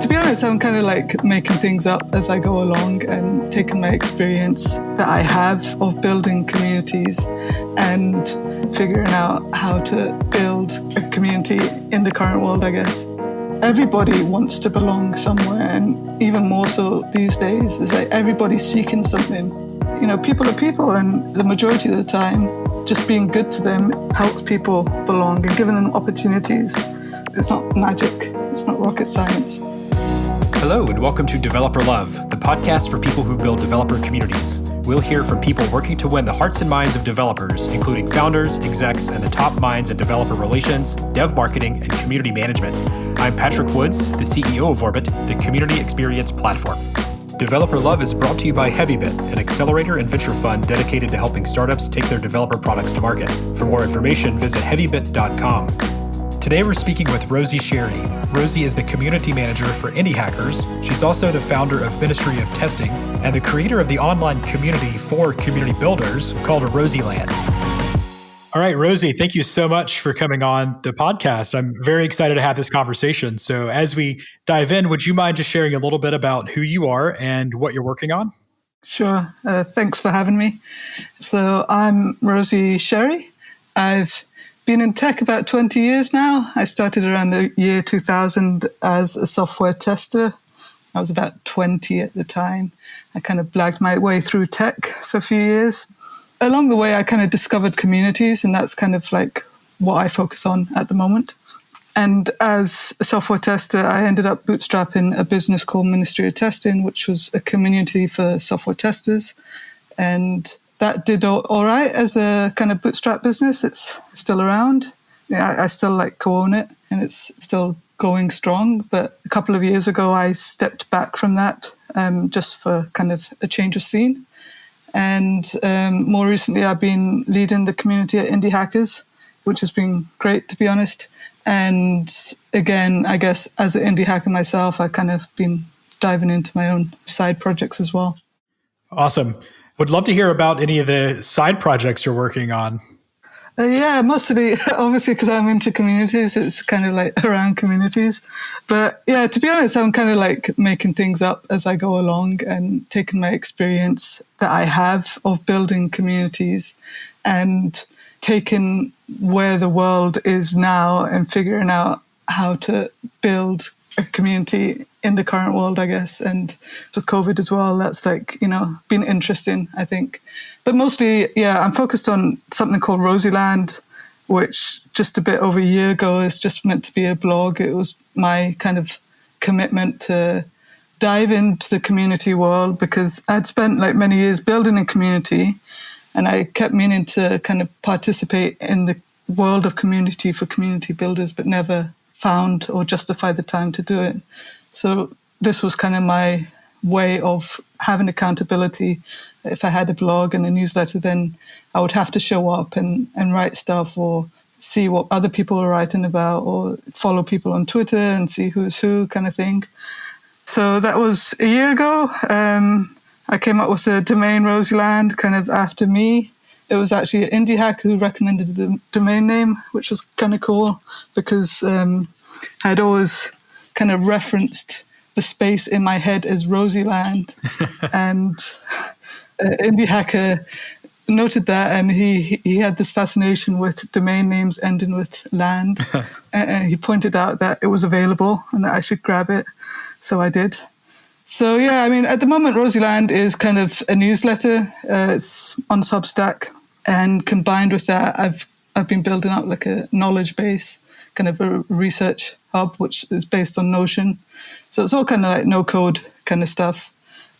To be honest, I'm kind of like making things up as I go along and taking my experience that I have of building communities and figuring out how to build a community in the current world, I guess. Everybody wants to belong somewhere, and even more so these days is like everybody's seeking something. You know, people are people, and the majority of the time, just being good to them helps people belong and giving them opportunities. It's not magic. It's not rocket science. Hello, and welcome to Developer Love, the podcast for people who build developer communities. We'll hear from people working to win the hearts and minds of developers, including founders, execs, and the top minds in developer relations, dev marketing, and community management. I'm Patrick Woods, the CEO of Orbit, the community experience platform. Developer Love is brought to you by Heavybit, an accelerator and venture fund dedicated to helping startups take their developer products to market. For more information, visit heavybit.com. Today we're speaking with Rosie Sherry. Rosie is the community manager for Indie Hackers. She's also the founder of Ministry of Testing and the creator of the online community for community builders called Rosieland. All right, Rosie, thank you so much for coming on the podcast. I'm very excited to have this conversation. So as we dive in, would you mind just sharing a little bit about who you are and what you're working on? Sure. Thanks for having me. So I'm Rosie Sherry. I've been in tech about 20 years now. I started around the year 2000 as a software tester. I was about 20 at the time. I kind of blagged my way through tech for a few years. Along the way, I kind of discovered communities, and that's kind of like what I focus on at the moment. And as a software tester, I ended up bootstrapping a business called Ministry of Testing, which was a community for software testers. And that did all right as a kind of bootstrap business. It's still around. Yeah, I still like co-own it, and it's still going strong. But a couple of years ago, I stepped back from that just for kind of a change of scene. And more recently, I've been leading the community at Indie Hackers, which has been great, to be honest. And again, I guess as an indie hacker myself, I kind of been diving into my own side projects as well. Awesome. Would love to hear about any of the side projects you're working on. Yeah, mostly, obviously, because I'm into communities, it's kind of like around communities. But yeah, to be honest, I'm kind of like making things up as I go along and taking my experience that I have of building communities and taking where the world is now and figuring out how to build a community in the current world, I guess. And with COVID as well, that's like, you know, been interesting, I think. But mostly, yeah, I'm focused on something called Rosieland, which just a bit over a year ago is just meant to be a blog. It was my kind of commitment to dive into the community world because I'd spent like many years building a community, and I kept meaning to kind of participate in the world of community for community builders, but never found or justified the time to do it. So this was kind of my way of having accountability. If I had a blog and a newsletter, then I would have to show up and write stuff or see what other people are writing about or follow people on Twitter and see who's who kind of thing. So that was a year ago. I came up with the domain Rosieland kind of after me. It was actually an indie hacker who recommended the domain name, which was kind of cool because I'd always kind of referenced the space in my head as Rosieland. And indie hacker noted that, and he had this fascination with domain names ending with land. And he pointed out that it was available and that I should grab it. So I did. So yeah, I mean, at the moment, Rosieland is kind of a newsletter. It's on Substack, and combined with that, I've been building up like a knowledge base, kind of a research hub, which is based on Notion. So it's all kind of like no code kind of stuff.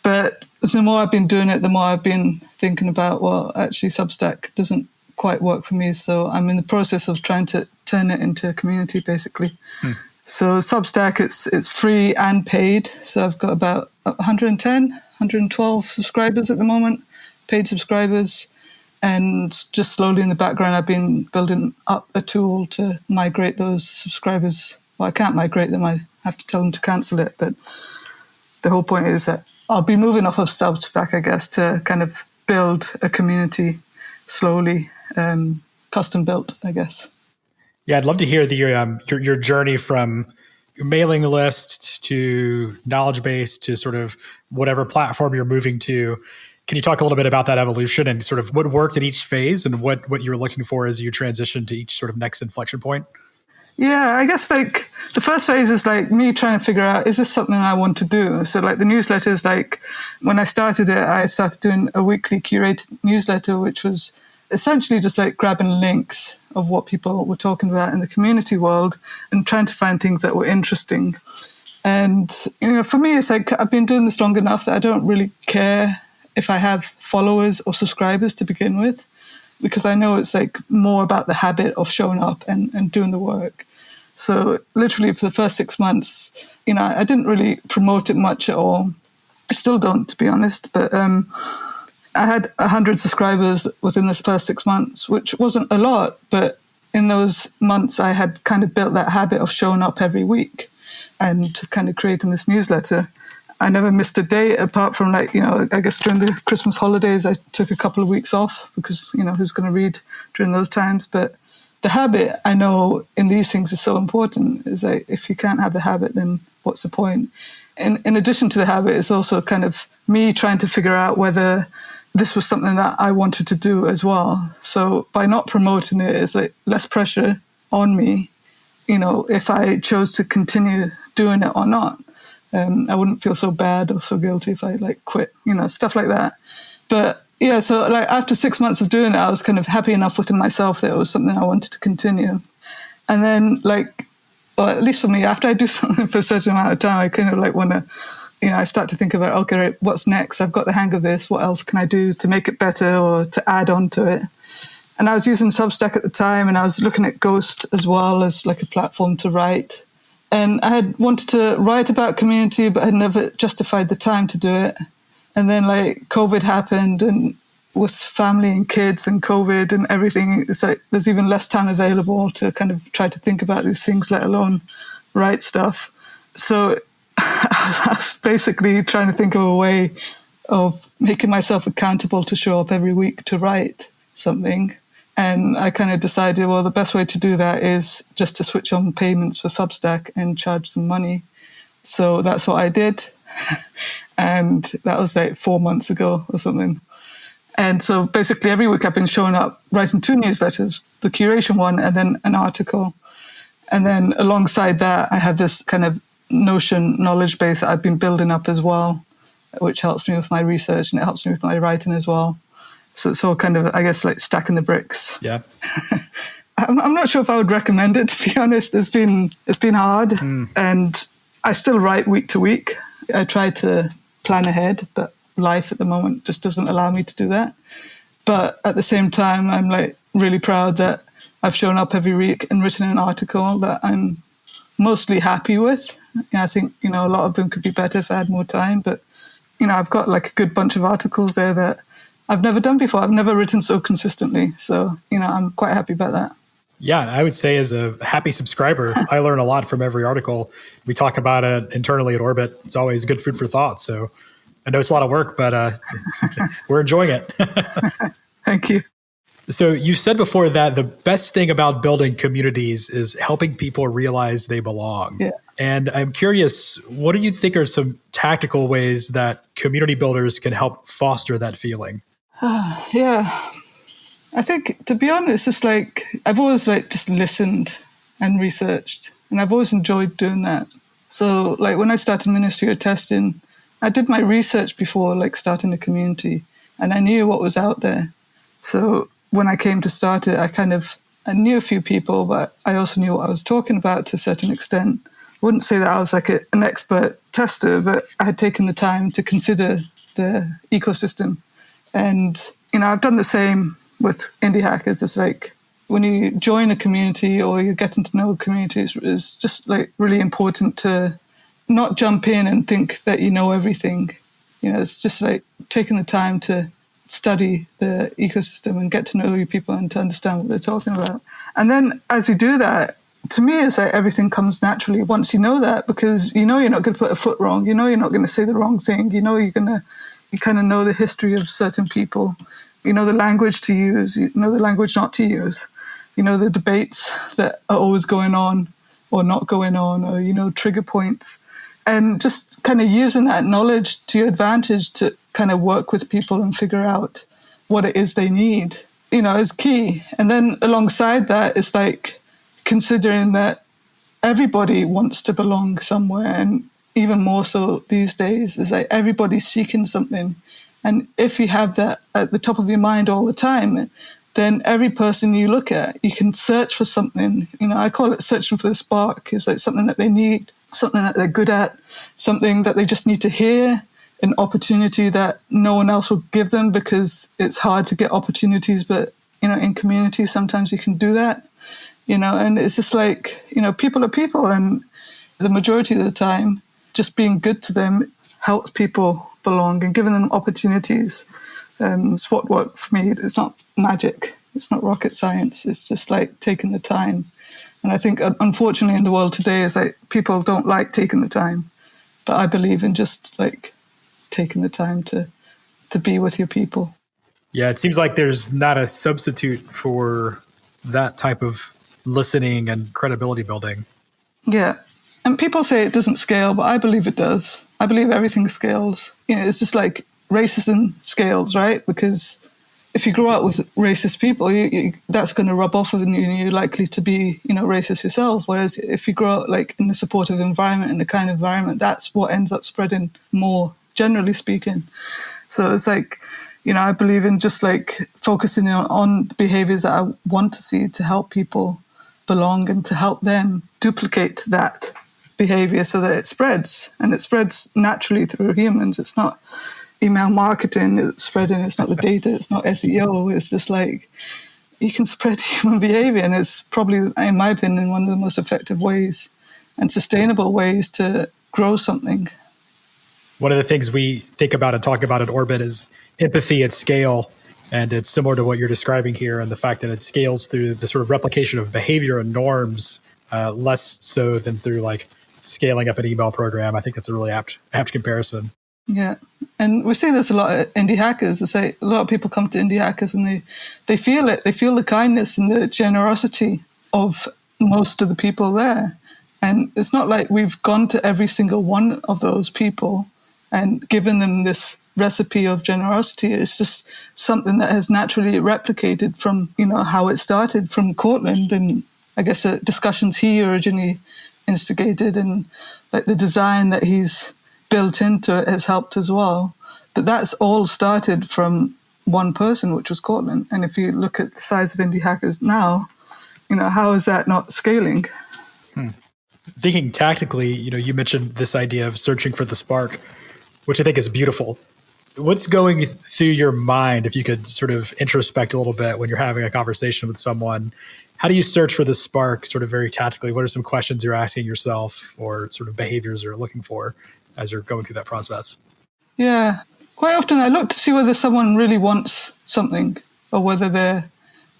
But the more I've been doing it, the more I've been thinking about, well, actually Substack doesn't quite work for me. So I'm in the process of trying to turn it into a community, basically. So Substack, it's free and paid. So I've got about 110, 112 subscribers at the moment, paid subscribers. And just slowly in the background, I've been building up a tool to migrate those subscribers. Well, I can't migrate them. I have to tell them to cancel it. But the whole point is that I'll be moving off of Substack, I guess, to kind of build a community slowly, custom built, I guess. Yeah, I'd love to hear your journey from mailing list to knowledge base to sort of whatever platform you're moving to. Can you talk a little bit about that evolution and sort of what worked at each phase and what you were looking for as you transitioned to each sort of next inflection point? Yeah, I guess like the first phase is like me trying to figure out, is this something I want to do? So like the newsletters, like when I started it, I started doing a weekly curated newsletter, which was essentially just like grabbing links of what people were talking about in the community world and trying to find things that were interesting. And, for me, it's like I've been doing this long enough that I don't really care if I have followers or subscribers to begin with, because I know it's like more about the habit of showing up and doing the work. So literally for the first 6 months, I didn't really promote it much at all. I still don't, to be honest, but I had 100 subscribers within this first 6 months, which wasn't a lot, but in those months I had kind of built that habit of showing up every week and kind of creating this newsletter. I never missed a day apart from I guess during the Christmas holidays, I took a couple of weeks off because, who's going to read during those times? But the habit, I know in these things is so important. Is like, if you can't have the habit, then what's the point? In addition to the habit, it's also kind of me trying to figure out whether this was something that I wanted to do as well. So by not promoting it, it's like less pressure on me, if I chose to continue doing it or not. I wouldn't feel so bad or so guilty if I quit, stuff like that. But yeah, so after 6 months of doing it, I was kind of happy enough within myself that it was something I wanted to continue. And then or at least for me, after I do something for a certain amount of time, I kind of want to, I start to think about, okay, right, what's next? I've got the hang of this. What else can I do to make it better or to add on to it? And I was using Substack at the time, and I was looking at Ghost as well as a platform to write. And I had wanted to write about community, but had never justified the time to do it. And then COVID happened, and with family and kids and COVID and everything, it's there's even less time available to kind of try to think about these things, let alone write stuff. So I was basically trying to think of a way of making myself accountable to show up every week to write something. And I kind of decided, well, the best way to do that is just to switch on payments for Substack and charge some money. So that's what I did. And that was 4 months ago or something. And so basically every week I've been showing up, writing 2 newsletters, the curation one and then an article. And then alongside that, I have this kind of Notion knowledge base that I've been building up as well, which helps me with my research and it helps me with my writing as well. So it's all kind of, I guess, stacking the bricks. Yeah. I'm not sure if I would recommend it, to be honest. It's been hard, and I still write week to week. I try to plan ahead, but life at the moment just doesn't allow me to do that. But at the same time, I'm really proud that I've shown up every week and written an article that I'm mostly happy with. I think, a lot of them could be better if I had more time, but, I've got a good bunch of articles there that I've never done before. I've never written so consistently. So, I'm quite happy about that. Yeah, I would say as a happy subscriber, I learn a lot from every article. We talk about it internally at Orbit. It's always good food for thought. So I know it's a lot of work, but we're enjoying it. Thank you. So you said before that the best thing about building communities is helping people realize they belong. Yeah. And I'm curious, what do you think are some tactical ways that community builders can help foster that feeling? Yeah. I think, to be honest, it's I've always just listened and researched, and I've always enjoyed doing that. So when I started Ministry of Testing, I did my research before starting a community, and I knew what was out there. So when I came to start it, I knew a few people, but I also knew what I was talking about to a certain extent. I wouldn't say that I was an expert tester, but I had taken the time to consider the ecosystem. And, I've done the same with indie hackers. It's when you join a community or you're getting to know communities, it's just really important to not jump in and think that you know everything. It's just taking the time to study the ecosystem and get to know your people and to understand what they're talking about. And then as you do that, to me, it's everything comes naturally once you know that, because you're not going to put a foot wrong. You're not going to say the wrong thing. You kind of know the history of certain people. The language to use. The language not to use. The debates that are always going on, or not going on, or, trigger points. And just kind of using that knowledge to your advantage to kind of work with people and figure out what it is they need, is key. And then alongside that, it's like considering that everybody wants to belong somewhere. And even more so these days, is like everybody's seeking something. And if you have that at the top of your mind all the time, then every person you look at, you can search for something. I call it searching for the spark. It's like something that they need, something that they're good at, something that they just need to hear, an opportunity that no one else will give them because it's hard to get opportunities. But, in community, sometimes you can do that, and it's just like, people are people. And the majority of the time, just being good to them helps people belong and giving them opportunities. It's what worked for me. It's not magic. It's not rocket science. It's just like taking the time. And I think, unfortunately, in the world today, is like people don't like taking the time. But I believe in just like taking the time to be with your people. Yeah, it seems like there's not a substitute for that type of listening and credibility building. Yeah. And people say it doesn't scale, but I believe it does. I believe everything scales. It's just like racism scales, right? Because if you grow up with racist people, that's going to rub off on you, and you're likely to be, racist yourself. Whereas if you grow up like in a supportive environment, in the kind of environment, that's what ends up spreading more, generally speaking. So it's like, I believe in just like focusing on behaviors that I want to see to help people belong and to help them duplicate that behavior so that it spreads, and it spreads naturally through humans. It's not email marketing, it's spreading, it's not the data, it's not SEO. It's just like you can spread human behavior, and it's probably, in my opinion, one of the most effective ways and sustainable ways to grow something. One of the things we think about and talk about at Orbit is empathy at scale. And it's similar to what you're describing here, and the fact that it scales through the sort of replication of behavior and norms, less so than through like scaling up an email program. I think that's a really apt comparison. Yeah. And we see this a lot at indie hackers. I say a lot of people come to indie hackers and they feel it. They feel the kindness and the generosity of most of the people there. And it's not like we've gone to every single one of those people and given them this recipe of generosity. It's just something that has naturally replicated from, how it started from Cortland, and I guess discussions he originally instigated, and like the design that he's built into it has helped as well. But that's all started from one person, which was Cortland. And if you look at the size of indie hackers now, how is that not scaling? Thinking tactically, you mentioned this idea of searching for the spark, which I think is beautiful. What's going through your mind, if you could sort of introspect a little bit when you're having a conversation with someone? How do you search for the spark sort of very tactically? What are some questions you're asking yourself, or sort of behaviors you're looking for as you're going through that process? Yeah. Quite often I look to see whether someone really wants something or whether they're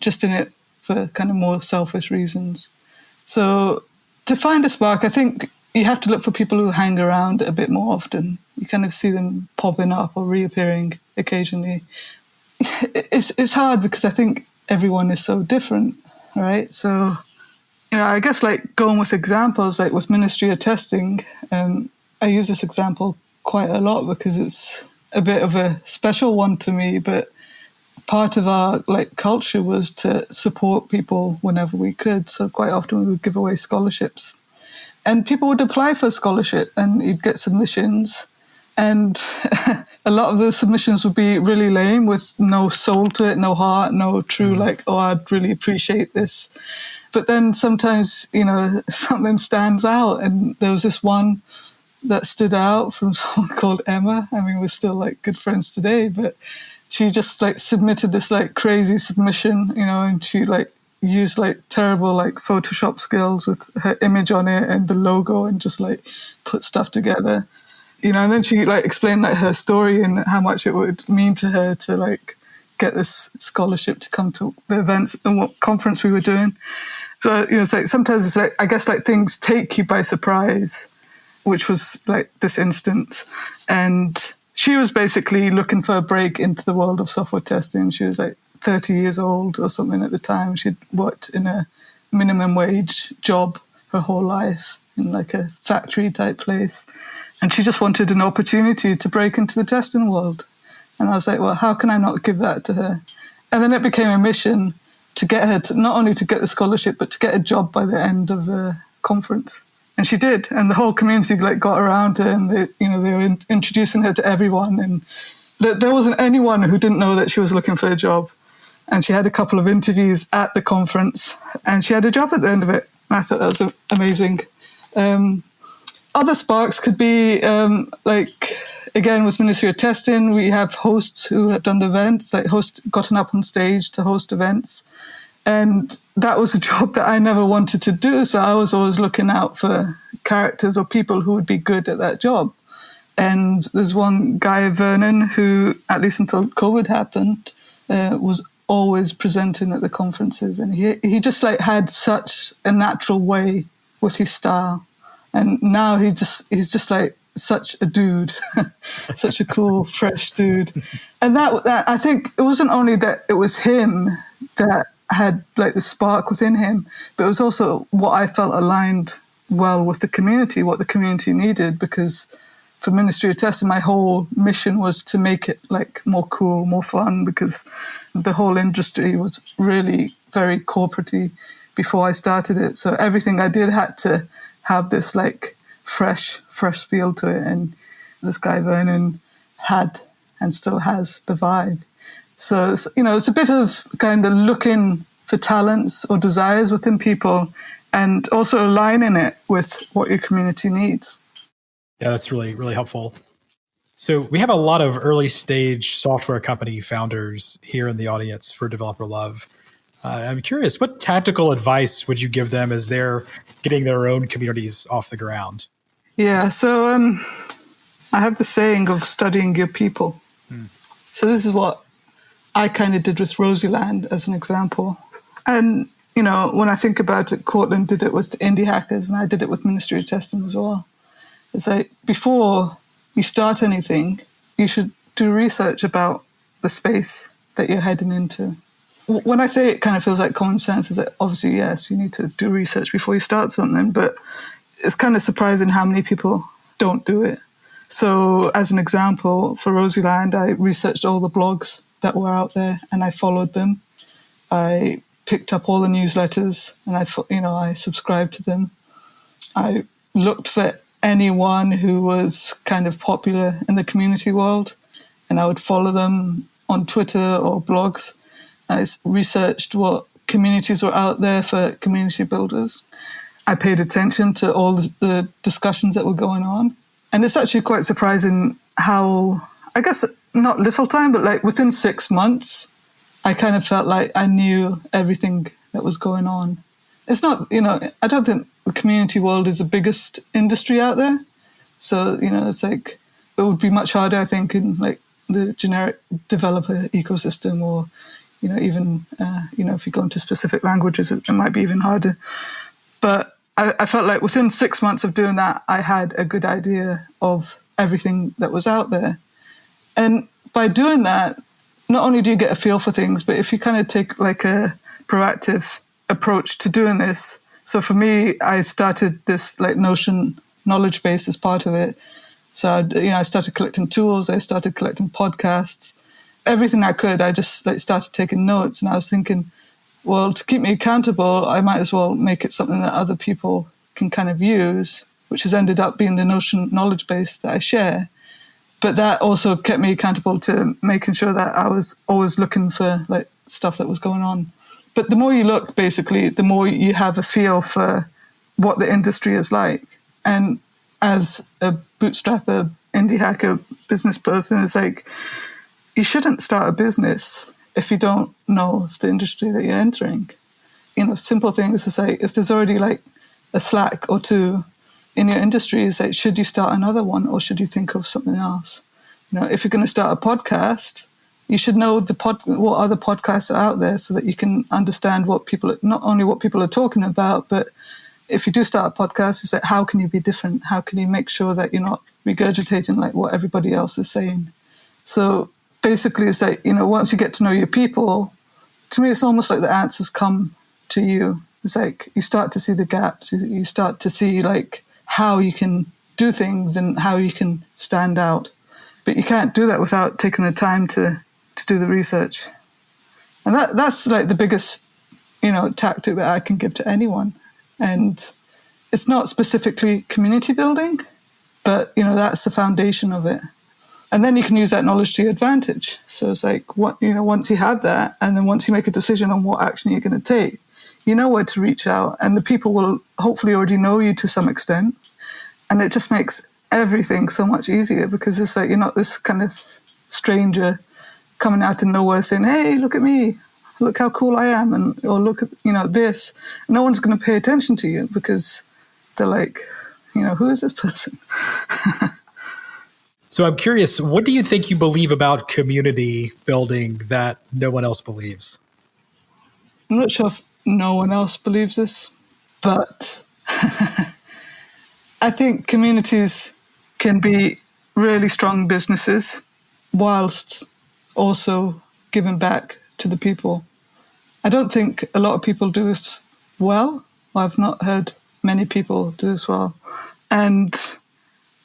just in it for kind of more selfish reasons. So to find a spark, I think you have to look for people who hang around a bit more often. You kind of see them popping up or reappearing occasionally. It's hard because I think everyone is so different, right? So, I guess like going with examples, like with Ministry of Testing, I use this example quite a lot because it's a bit of a special one to me, but part of our like culture was to support people whenever we could. So quite often we would give away scholarships. And people would apply for a scholarship and you'd get submissions. And a lot of the submissions would be really lame with no soul to it, no heart, no true like, oh, I'd really appreciate this. But then sometimes, something stands out. And there was this one that stood out from someone called Emma. I mean, we're still like good friends today, but she just like submitted this like crazy submission, and she like used like terrible like Photoshop skills with her image on it and the logo and just like put stuff together, and then she like explained like her story and how much it would mean to her to like get this scholarship to come to the events and what conference we were doing. So, it's like sometimes it's like, I guess like things take you by surprise, which was like this instance. And she was basically looking for a break into the world of software testing. She was like 30 years old or something at the time. She'd worked in a minimum wage job her whole life in like a factory type place. And she just wanted an opportunity to break into the testing world. And I was like, well, how can I not give that to her? And then it became a mission to get her to not only to get the scholarship, but to get a job by the end of the conference. And she did. And the whole community like got around her, and they were introducing her to everyone. And there wasn't anyone who didn't know that she was looking for a job. And she had a couple of interviews at the conference, and she had a job at the end of it. And I thought that was amazing. Other sparks could be again, with Ministry of Testing, we have hosts who have done the events, gotten up on stage to host events. And that was a job that I never wanted to do. So I was always looking out for characters or people who would be good at that job. And there's one guy, Vernon, who, at least until COVID happened, was always presenting at the conferences. And he just like had such a natural way with his style. And now he's just like such a dude, such a cool, fresh dude. And that I think it wasn't only that it was him that had like the spark within him, but it was also what I felt aligned well with the community, what the community needed, because for Ministry of Testing, my whole mission was to make it like more cool, more fun, because the whole industry was really very corporate-y before I started it. So everything I did had to have this like fresh feel to it. And this guy Vernon had and still has the vibe. So, it's a bit of kind of looking for talents or desires within people and also aligning it with what your community needs. Yeah, that's really, really helpful. So we have a lot of early stage software company founders here in the audience for Developer Love. I'm curious, what tactical advice would you give them as they're getting their own communities off the ground? Yeah, so I have the saying of studying your people. So this is what I kind of did with Rosie Land as an example. And, when I think about it, Cortland did it with the indie hackers, and I did it with Ministry of Testing as well. It's like, before you start anything, you should do research about the space that you're heading into. When I say it kind of feels like common sense, is that obviously, yes, you need to do research before you start something, but it's kind of surprising how many people don't do it. So as an example, for Rosie Land, I researched all the blogs that were out there and I followed them. I picked up all the newsletters and I subscribed to them. I looked for anyone who was kind of popular in the community world, and I would follow them on Twitter or blogs. I researched what communities were out there for community builders. I paid attention to all the discussions that were going on. And it's actually quite surprising how, I guess, not little time, but like within 6 months, I kind of felt like I knew everything that was going on. It's not, I don't think the community world is the biggest industry out there. So, it's like, it would be much harder, I think, in like the generic developer ecosystem, or, even, if you go into specific languages, it might be even harder. But I felt like within 6 months of doing that, I had a good idea of everything that was out there. And by doing that, not only do you get a feel for things, but if you kind of take like a proactive approach to doing this. So for me, I started this like Notion knowledge base as part of it. So, I started collecting tools. I started collecting podcasts. Everything I could, I just like started taking notes. And I was thinking, well, to keep me accountable, I might as well make it something that other people can kind of use, which has ended up being the Notion knowledge base that I share. But that also kept me accountable to making sure that I was always looking for like stuff that was going on. But the more you look, basically, the more you have a feel for what the industry is like. And as a bootstrapper, indie hacker, business person, it's like, you shouldn't start a business if you don't know the industry that you're entering. Simple things is like, if there's already like a Slack or two in your industry, is like, should you start another one or should you think of something else? If you're going to start a podcast, you should know what other podcasts are out there so that you can understand not only what people are talking about, but if you do start a podcast, it's like, how can you be different? How can you make sure that you're not regurgitating like what everybody else is saying? So basically, it's like, once you get to know your people, to me, it's almost like the answers come to you. It's like you start to see the gaps. You start to see like how you can do things and how you can stand out. But you can't do that without taking the time to do the research. And that's like the biggest, tactic that I can give to anyone. And it's not specifically community building, but, that's the foundation of it. And then you can use that knowledge to your advantage. So it's like, once you have that, and then once you make a decision on what action you're going to take, you know where to reach out, and the people will hopefully already know you to some extent. And it just makes everything so much easier, because it's like you're not this kind of stranger coming out of nowhere saying, hey, look at me, look how cool I am, or look at, this. No one's going to pay attention to you because they're like, who is this person? So I'm curious, what do you think you believe about community building that no one else believes? I'm not sure if no one else believes this, but I think communities can be really strong businesses whilst also giving back to the people. I don't think a lot of people do this well. I've not heard many people do this well. And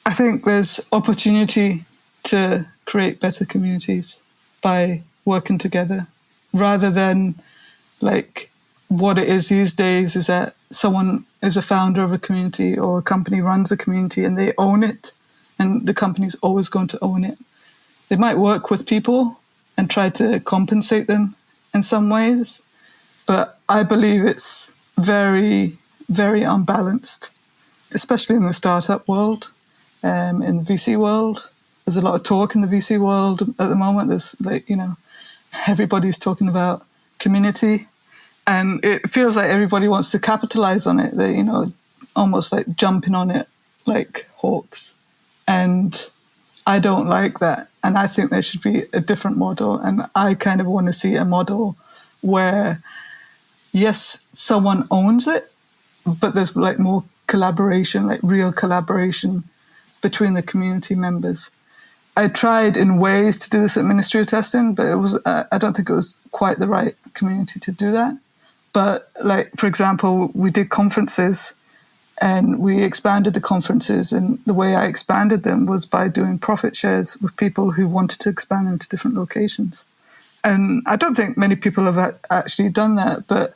I think there's opportunity to create better communities by working together, rather than like what it is these days is that someone is a founder of a community or a company runs a community and they own it, and the company's always going to own it. They might work with people and try to compensate them in some ways, but I believe it's very, very unbalanced, especially in the startup world, in the VC world. There's a lot of talk in the VC world at the moment. There's everybody's talking about community, and it feels like everybody wants to capitalize on it. They, almost like jumping on it like hawks. And I don't like that. And I think there should be a different model. And I kind of want to see a model where, yes, someone owns it, but there's like more collaboration, like real collaboration between the community members. I tried in ways to do this at Ministry of Testing, but I don't think it was quite the right community to do that. But like, for example, we did conferences and we expanded the conferences, and the way I expanded them was by doing profit shares with people who wanted to expand them to different locations. And I don't think many people have actually done that, but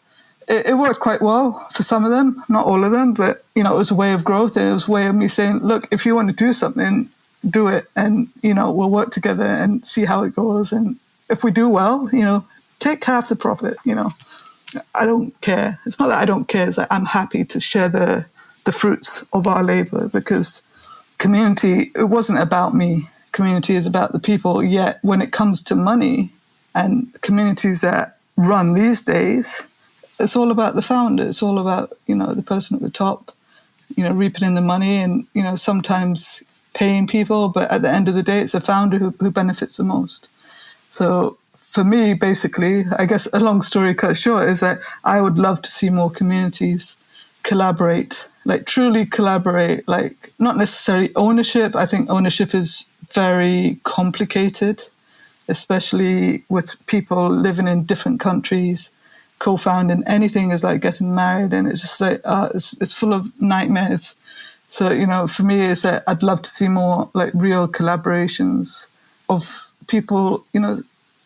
it worked quite well for some of them, not all of them, but, it was a way of growth. And it was a way of me saying, look, if you want to do something, do it. And, we'll work together and see how it goes. And if we do well, take half the profit, I don't care. It's not that I don't care. It's like I'm happy to share the fruits of our labor, because community, it wasn't about me. Community is about the people. Yet when it comes to money and communities that run these days, it's all about the founder. It's all about, the person at the top, reaping in the money and, sometimes paying people. But at the end of the day, it's the founder who benefits the most. So for me, basically, I guess a long story cut short is that I would love to see more communities collaborate, like truly collaborate, like not necessarily ownership. I think ownership is very complicated, especially with people living in different countries. Co-founding anything is like getting married, and it's just like it's full of nightmares. So for me, is that I'd love to see more like real collaborations of people,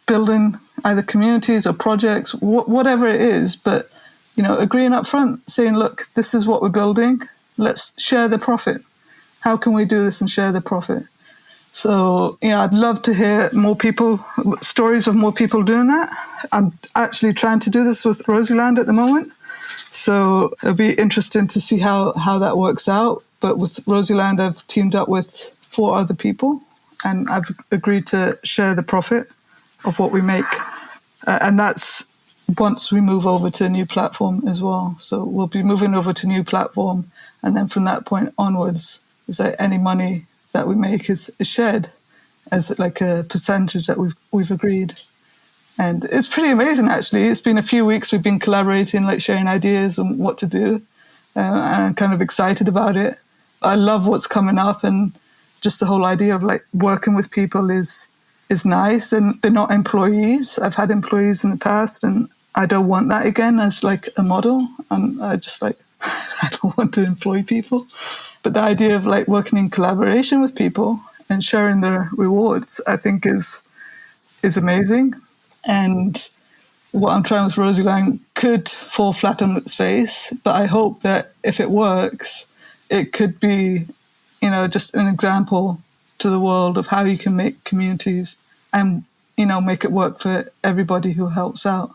building either communities or projects, whatever it is, but agreeing up front, saying, look, this is what we're building. Let's share the profit. How can we do this and share the profit? So, I'd love to hear stories of more people doing that. I'm actually trying to do this with Rosieland at the moment. So it'll be interesting to see how that works out. But with Rosieland, I've teamed up with 4 other people, and I've agreed to share the profit of what we make. And that's once we move over to a new platform as well. So we'll be moving over to a new platform. And then from that point onwards, is that any money that we make is shared as like a percentage that we've agreed. And it's pretty amazing, actually. It's been a few weeks we've been collaborating, like sharing ideas on what to do. And I'm kind of excited about it. I love what's coming up, and just the whole idea of like working with people is nice. And they're not employees. I've had employees in the past, and I don't want that again as like a model. I just like, I don't want to employ people. But the idea of like working in collaboration with people and sharing the rewards, I think is amazing. And what I'm trying with Rosie Lang could fall flat on its face, but I hope that if it works, it could be, just an example to the world of how you can make communities and, make it work for everybody who helps out.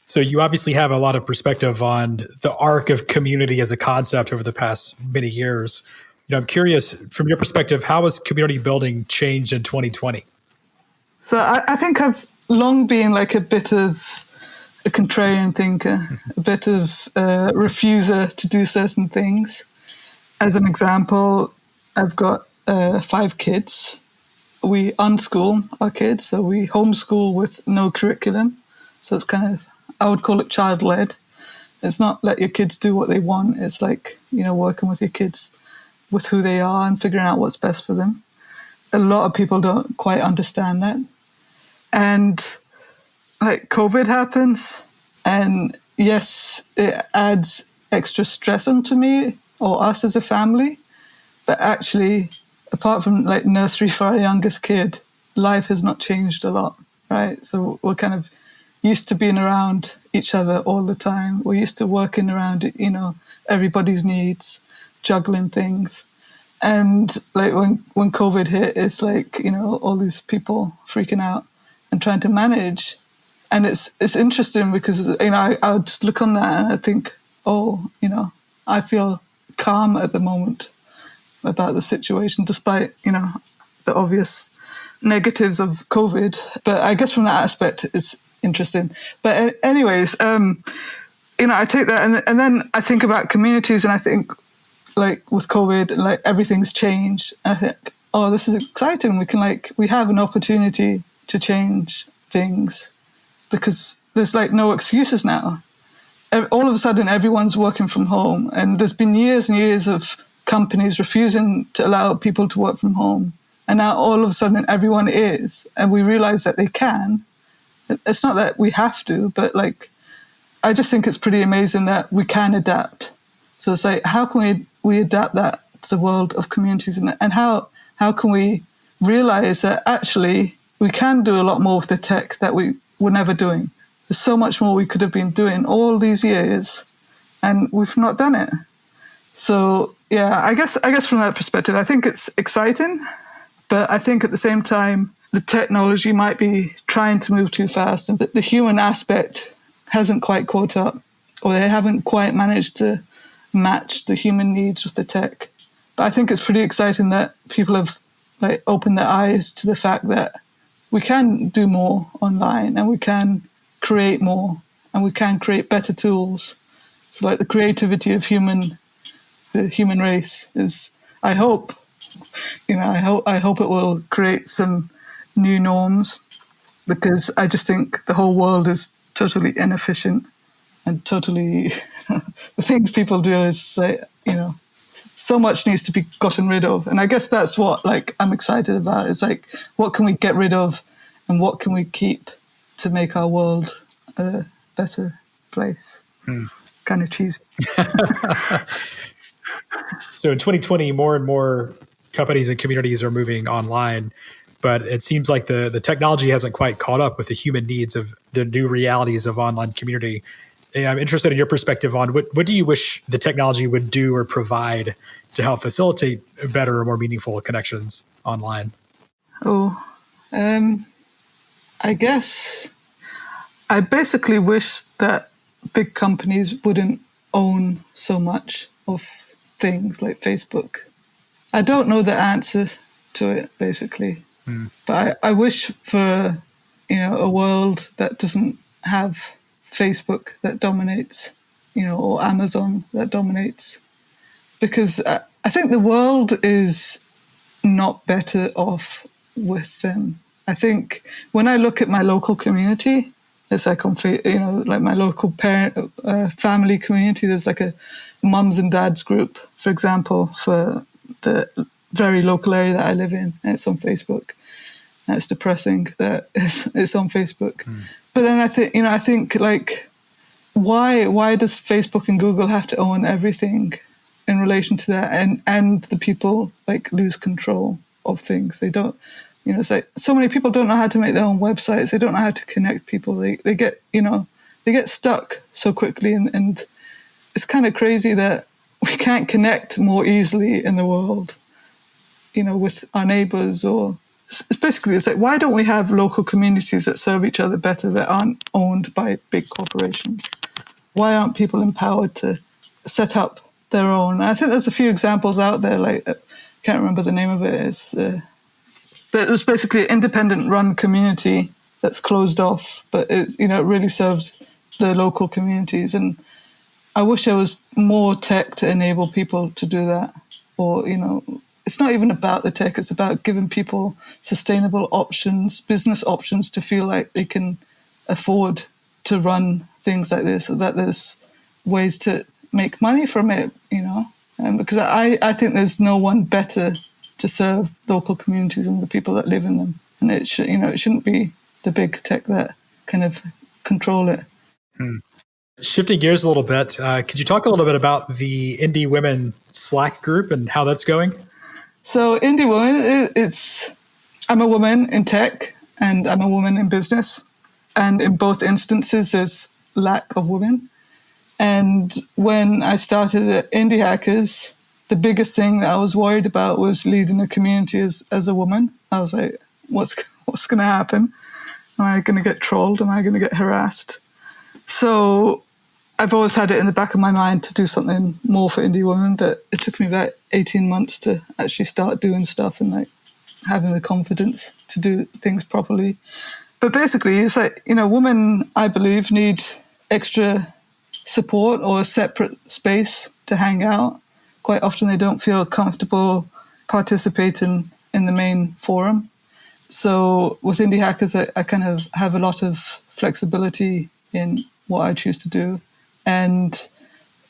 So you obviously have a lot of perspective on the arc of community as a concept over the past many years. I'm curious, from your perspective, how has community building changed in 2020? So I think I've long been like a bit of a contrarian thinker, a bit of a refuser to do certain things. As an example, I've got 5 kids. We unschool our kids, so we homeschool with no curriculum. So it's kind of, I would call it child-led. It's not let your kids do what they want. It's like, working with your kids with who they are and figuring out what's best for them. A lot of people don't quite understand that. And like COVID happens, and yes, it adds extra stress onto me or us as a family. But actually, apart from like nursery for our youngest kid, life has not changed a lot, right? So we're kind of used to being around each other all the time. We're used to working around, everybody's needs, juggling things. And like when COVID hit, it's like, all these people freaking out and trying to manage. And it's interesting because, I would just look on that and I think, I feel calm at the moment about the situation, despite, the obvious negatives of COVID. But I guess from that aspect, it's interesting. But anyways, I take that and then I think about communities and I think like with COVID, like everything's changed. And I think, oh, this is exciting. We have an opportunity to change things because there's like no excuses now. All of a sudden, everyone's working from home. And there's been years and years of companies refusing to allow people to work from home. And now all of a sudden, everyone is. And we realize that they can. It's not that we have to, but like, I just think it's pretty amazing that we can adapt. So it's like, how can we adapt that to the world of communities? And how can we realize that actually we can do a lot more with the tech that we were never doing? There's so much more we could have been doing all these years, and we've not done it. So yeah, I guess from that perspective, I think it's exciting, but I think at the same time, the technology might be trying to move too fast, and the human aspect hasn't quite caught up, or they haven't quite managed to match the human needs with the tech. But I think it's pretty exciting that people have like opened their eyes to the fact that we can do more online and we can create more and we can create better tools. So like the creativity of the human race is, I hope it will create some new norms, because I just think the whole world is totally inefficient and totally the things people do is like, so much needs to be gotten rid of. And I guess that's what like I'm excited about. It's like, what can we get rid of and what can we keep to make our world a better place? Kind of cheesy. So in 2020, more and more companies and communities are moving online, but it seems like the technology hasn't quite caught up with the human needs of the new realities of online community. And I'm interested in your perspective on what do you wish the technology would do or provide to help facilitate better or more meaningful connections online? I guess I basically wish that big companies wouldn't own so much of things like Facebook. I don't know the answer to it, basically. But I wish for, a world that doesn't have Facebook that dominates, or Amazon that dominates. Because I think the world is not better off with them. I think when I look at my local community, it's like like my local family community, there's like a mums and dads group, for example, for the very local area that I live in, and it's on Facebook. And it's depressing that it's on Facebook. But then I think like, why does Facebook and Google have to own everything in relation to that, and the people like lose control of things? They don't, it's like so many people don't know how to make their own websites. They don't know how to connect people. They get stuck so quickly, and it's kind of crazy that we can't connect more easily in the world, with our neighbors. Or basically, it's like, why don't we have local communities that serve each other better, that aren't owned by big corporations? Why aren't people empowered to set up their own? I think there's a few examples out there, like, can't remember the name of it. But it was basically an independent run community that's closed off, but it really serves the local communities. And I wish there was more tech to enable people to do that. Or, it's not even about the tech, it's about giving people sustainable options, business options, to feel like they can afford to run things like this, so that there's ways to make money from it, because I think there's no one better to serve local communities than the people that live in them. And it shouldn't be the big tech that kind of control it. Shifting gears a little bit, could you talk a little bit about the Indie Women Slack group and how that's going? So Indie Women, I'm a woman in tech and I'm a woman in business. And in both instances, there's lack of women. And when I started at Indie Hackers, the biggest thing that I was worried about was leading a community as a woman. I was like, what's going to happen? Am I going to get trolled? Am I going to get harassed? So I've always had it in the back of my mind to do something more for Indie Women, but it took me about 18 months to actually start doing stuff and like having the confidence to do things properly. But basically, it's like, women, I believe, need extra support or a separate space to hang out. Quite often they don't feel comfortable participating in the main forum. So with Indie Hackers, I kind of have a lot of flexibility in what I choose to do. And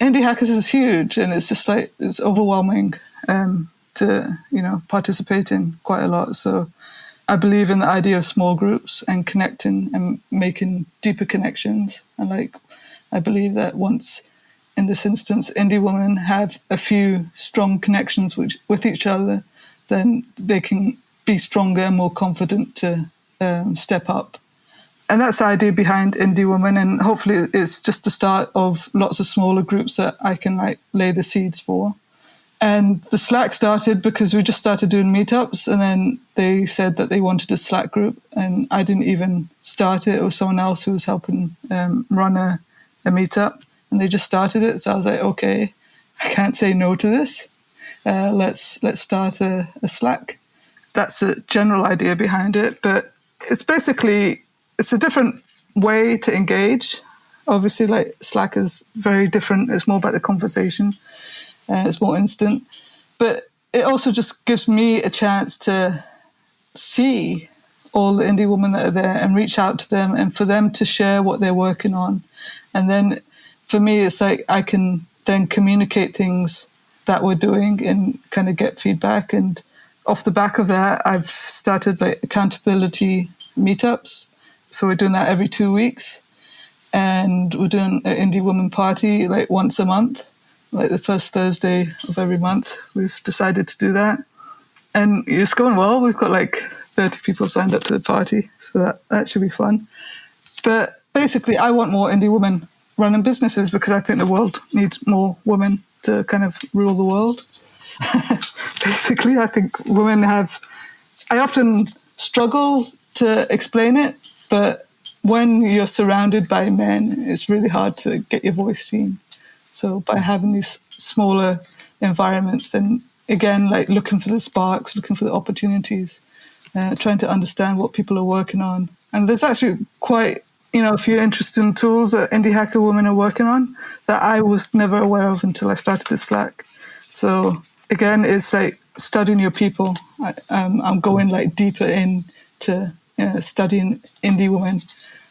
Indie Hackers is huge, and it's just like, it's overwhelming to, participate in quite a lot. So I believe in the idea of small groups and connecting and making deeper connections. And like, I believe that once, in this instance, Indie women have a few strong connections with each other, then they can be stronger and more confident to step up. And that's the idea behind Indie Women. And hopefully it's just the start of lots of smaller groups that I can like lay the seeds for. And the Slack started because we just started doing meetups, and then they said that they wanted a Slack group, and I didn't even start it. It was someone else who was helping run a meetup, and they just started it. So I was like, okay, I can't say no to this. Let's start a Slack. That's the general idea behind it, but it's a different way to engage. Obviously, like Slack is very different. It's more about the conversation. It's more instant, but it also just gives me a chance to see all the indie women that are there and reach out to them and for them to share what they're working on. And then for me, it's like I can then communicate things that we're doing and kind of get feedback. And off the back of that, I've started like accountability meetups. So we're doing that every 2 weeks. And we're doing an indie woman party like once a month. Like the first Thursday of every month, we've decided to do that. And it's going well. We've got like 30 people signed up to the party. So that should be fun. But basically, I want more indie women running businesses because I think the world needs more women to kind of rule the world. Basically, I think women I often struggle to explain it, but when you're surrounded by men, it's really hard to get your voice seen. So by having these smaller environments and again, like looking for the sparks, looking for the opportunities, trying to understand what people are working on. And there's actually quite, a few interesting tools that indie hacker women are working on that I was never aware of until I started the Slack. So again, it's like studying your people. I'm going like deeper into studying indie women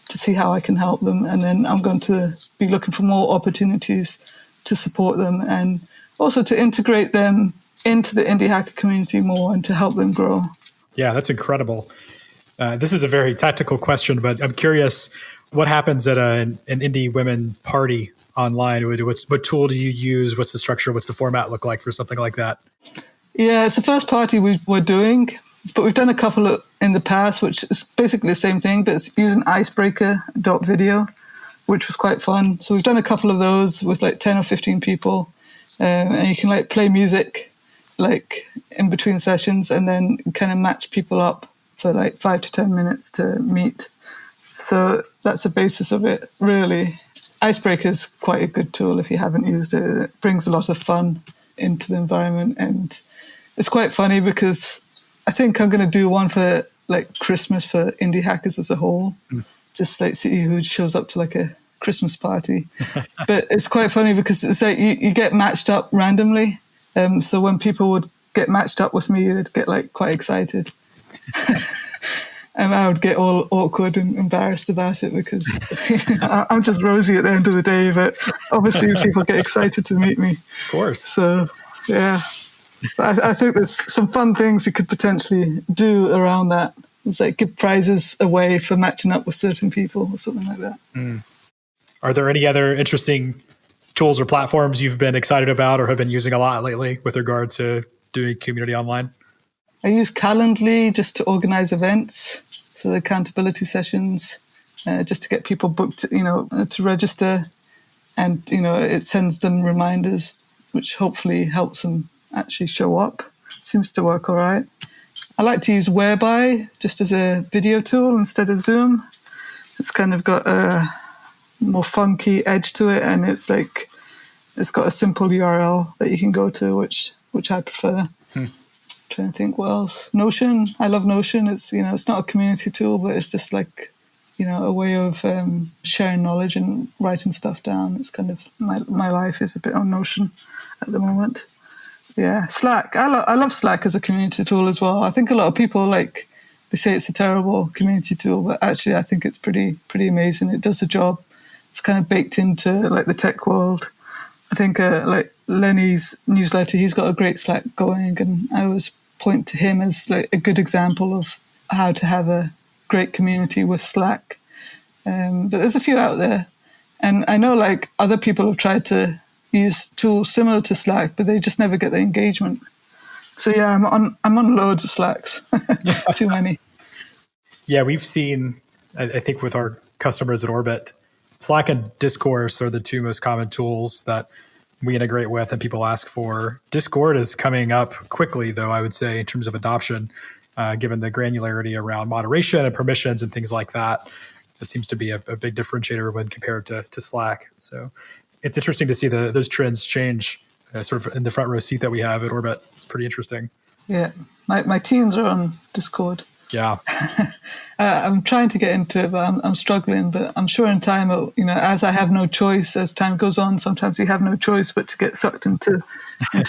to see how I can help them. And then I'm going to be looking for more opportunities to support them and also to integrate them into the indie hacker community more and to help them grow. Yeah, that's incredible. This is a very tactical question, but I'm curious, what happens at an indie women party online? What tool do you use? What's the structure? What's the format look like for something like that? Yeah, it's the first party we're doing, but we've done a couple in the past, which is basically the same thing, but it's using icebreaker.video, which was quite fun. So we've done a couple of those with like 10 or 15 people, and you can like play music like in between sessions and then kind of match people up for like 5 to 10 minutes to meet. So that's the basis of it, really. Icebreaker is quite a good tool if you haven't used it. It brings a lot of fun into the environment, and it's quite funny because I think I'm going to do one for like Christmas for indie hackers as a whole, just like see who shows up to like a Christmas party. But it's quite funny because it's like you get matched up randomly. So when people would get matched up with me, they'd get like quite excited. And I would get all awkward and embarrassed about it because I'm just Rosie at the end of the day, but obviously people get excited to meet me. Of course. So, yeah. But I think there's some fun things you could potentially do around that. It's like give prizes away for matching up with certain people or something like that. Are there any other interesting tools or platforms you've been excited about or have been using a lot lately with regard to doing community online? I use Calendly just to organize events, so the accountability sessions, just to get people booked, to register. And, it sends them reminders, which hopefully helps them actually show up. Seems to work all right. I like to use Whereby just as a video tool instead of Zoom. It's kind of got a more funky edge to it, and it's got a simple URL that you can go to, which I prefer. Trying to think what else. Notion. I love Notion. It's it's not a community tool, but it's just like a way of sharing knowledge and writing stuff down. It's kind of my life is a bit on Notion at the moment. Yeah, Slack. I love Slack as a community tool as well. I think a lot of people they say it's a terrible community tool, but actually I think it's pretty amazing. It does the job. It's kind of baked into like the tech world. I think like Lenny's newsletter, he's got a great Slack going, and I always point to him as like a good example of how to have a great community with Slack. But there's a few out there, and I know like other people have tried to use tools similar to Slack, but they just never get the engagement. So yeah, I'm on loads of Slacks, too many. Yeah, we've seen, I think with our customers at Orbit, Slack and Discourse are the two most common tools that we integrate with and people ask for. Discord is coming up quickly, though, I would say, in terms of adoption, given the granularity around moderation and permissions and things like that. That seems to be a big differentiator when compared to Slack. So it's interesting to see those trends change sort of in the front row seat that we have at Orbit. It's pretty interesting. Yeah, my teens are on Discord. Yeah. I'm trying to get into it, but I'm struggling. But I'm sure in time, as I have no choice, as time goes on, sometimes you have no choice but to get sucked into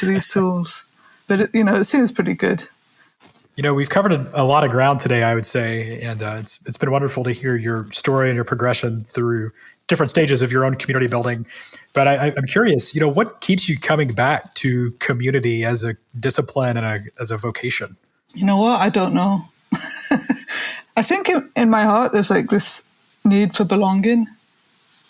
these tools. But it seems pretty good. We've covered a lot of ground today, I would say, and it's been wonderful to hear your story and your progression through different stages of your own community building. But I'm curious, what keeps you coming back to community as a discipline and as a vocation? You know what? I don't know. I think in my heart, there's like this need for belonging.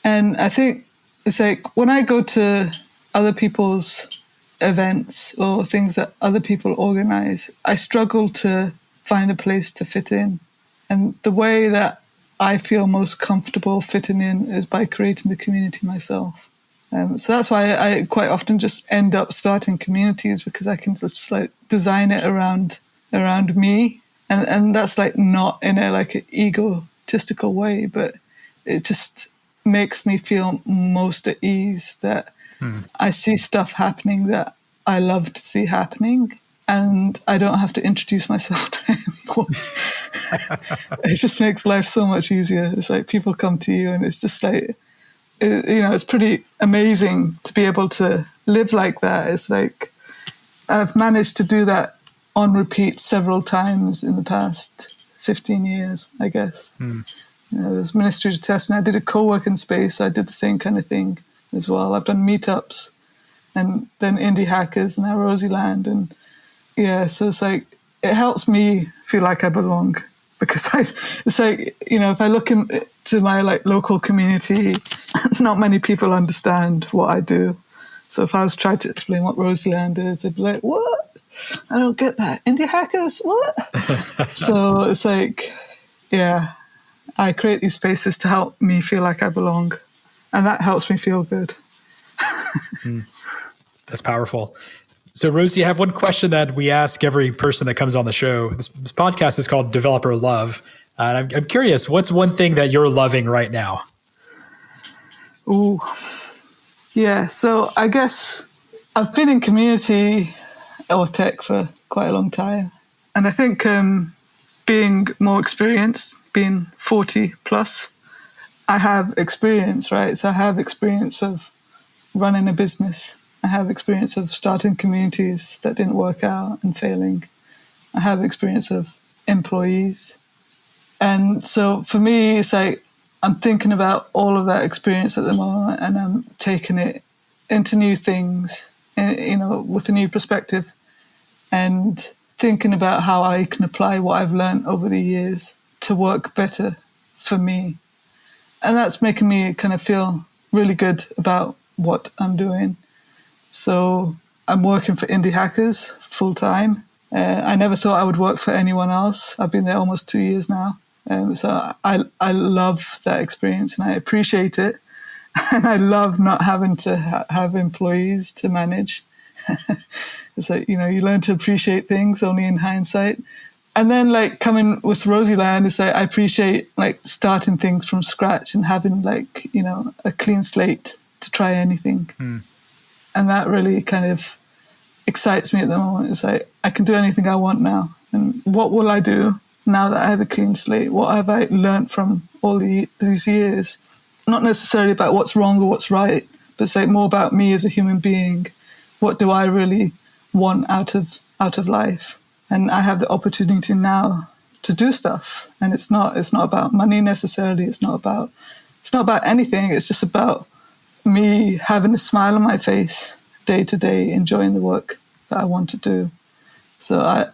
And I think it's like when I go to other people's events or things that other people organize, I struggle to find a place to fit in. And the way that I feel most comfortable fitting in is by creating the community myself. So that's why I quite often just end up starting communities, because I can just like design it around me. And that's like not in a like an egotistical way, but it just makes me feel most at ease that I see stuff happening that I love to see happening, and I don't have to introduce myself to anyone. It just makes life so much easier. It's like people come to you, and it's just like, it's pretty amazing to be able to live like that. It's like I've managed to do that on repeat several times in the past 15 years, I guess. There's Ministry to Test, and I did a co-working space. So I did the same kind of thing as well. I've done meetups, and then Indie Hackers, and now Rosie Land. And yeah, so it's like, it helps me feel like I belong, because it's like, if I look into my like local community, not many people understand what I do. So if I was trying to explain what Rosieland is, they'd be like, what? I don't get that. Indie hackers, what? So it's like, yeah, I create these spaces to help me feel like I belong. And that helps me feel good. That's powerful. So Rosie, I have one question that we ask every person that comes on the show. This podcast is called Developer Love. And I'm curious, what's one thing that you're loving right now? Ooh. Yeah, so I guess I've been in community or tech for quite a long time. And I think being more experienced, being 40 plus, I have experience, right? So I have experience of running a business. I have experience of starting communities that didn't work out and failing. I have experience of employees. And so for me, it's like I'm thinking about all of that experience at the moment, and I'm taking it into new things, with a new perspective, and thinking about how I can apply what I've learned over the years to work better for me. And that's making me kind of feel really good about what I'm doing. So I'm working for Indie Hackers full time. I never thought I would work for anyone else. I've been there almost 2 years now. So I love that experience and I appreciate it. And I love not having to have employees to manage. It's like, you learn to appreciate things only in hindsight. And then like coming with Rosieland, it's like I appreciate like starting things from scratch and having like, a clean slate to try anything. And that really kind of excites me at the moment. It's like I can do anything I want now. And what will I do now that I have a clean slate? What have I learned from all these years? Not necessarily about what's wrong or what's right, but it's like more about me as a human being. What do I really want out of life? And I have the opportunity now to do stuff. And it's not about money necessarily. It's not about anything. It's just about me having a smile on my face day to day, enjoying the work that I want to do. So I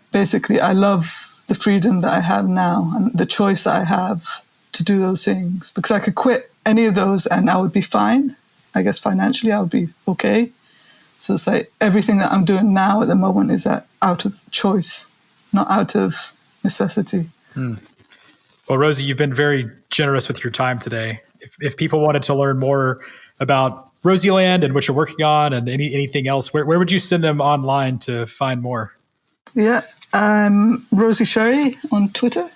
love the freedom that I have now and the choice that I have to do those things, because I could quit any of those and I would be fine. I guess financially I would be okay. So it's like everything that I'm doing now at the moment is out of choice, not out of necessity. Well, Rosie, you've been very generous with your time today. If people wanted to learn more about Rosieland and what you're working on and anything else, where would you send them online to find more? Yeah, Rosie Sherry on Twitter,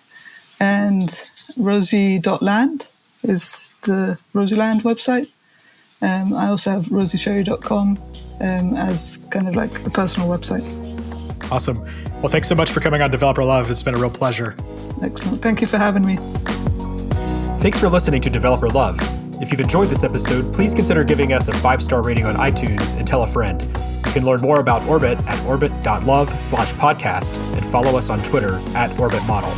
and Rosie.land is the Rosieland website. I also have rosiesherry.com as kind of like a personal website. Awesome. Well, thanks so much for coming on Developer Love. It's been a real pleasure. Excellent. Thank you for having me. Thanks for listening to Developer Love. If you've enjoyed this episode, please consider giving us a 5-star rating on iTunes and tell a friend. You can learn more about Orbit at orbit.love/podcast and follow us on Twitter @orbitmodel.